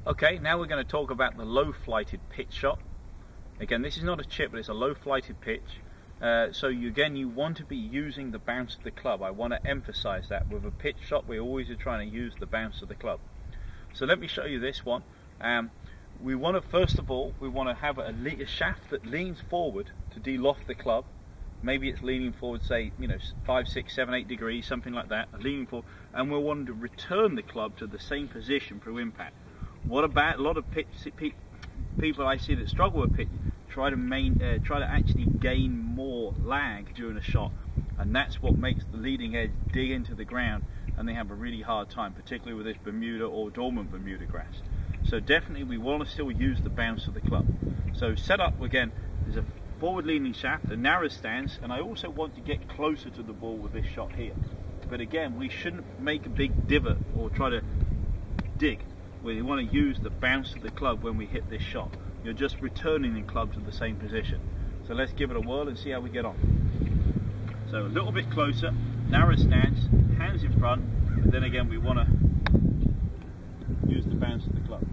Okay, now we're going to talk about the low flighted pitch shot. Again, this is not a chip, but it's a low flighted pitch. You want to be using the bounce of the club. I want to emphasize that with a pitch shot, we always are trying to use the bounce of the club. So let me show you this one. We want to, first of all, we want to have a shaft that leans forward to de-loft the club. Maybe it's leaning forward, say, 5, 6, 7, 8 degrees, something like that, leaning forward, and we're wanting to return the club to the same position through impact. What about a lot of people I see that struggle with pitch try to actually gain more lag during a shot, and that's what makes the leading edge dig into the ground, and they have a really hard time, particularly with this Bermuda or dormant Bermuda grass. So definitely we want to still use the bounce of the club. So set up again, there's a forward leaning shaft, a narrow stance, and I also want to get closer to the ball with this shot here. But again, we shouldn't make a big divot or try to dig. We want to use the bounce of the club when we hit this shot. You're just returning the club to the same position. So let's give it a whirl and see how we get on. So a little bit closer, narrow stance, hands in front, and then again we want to use the bounce of the club.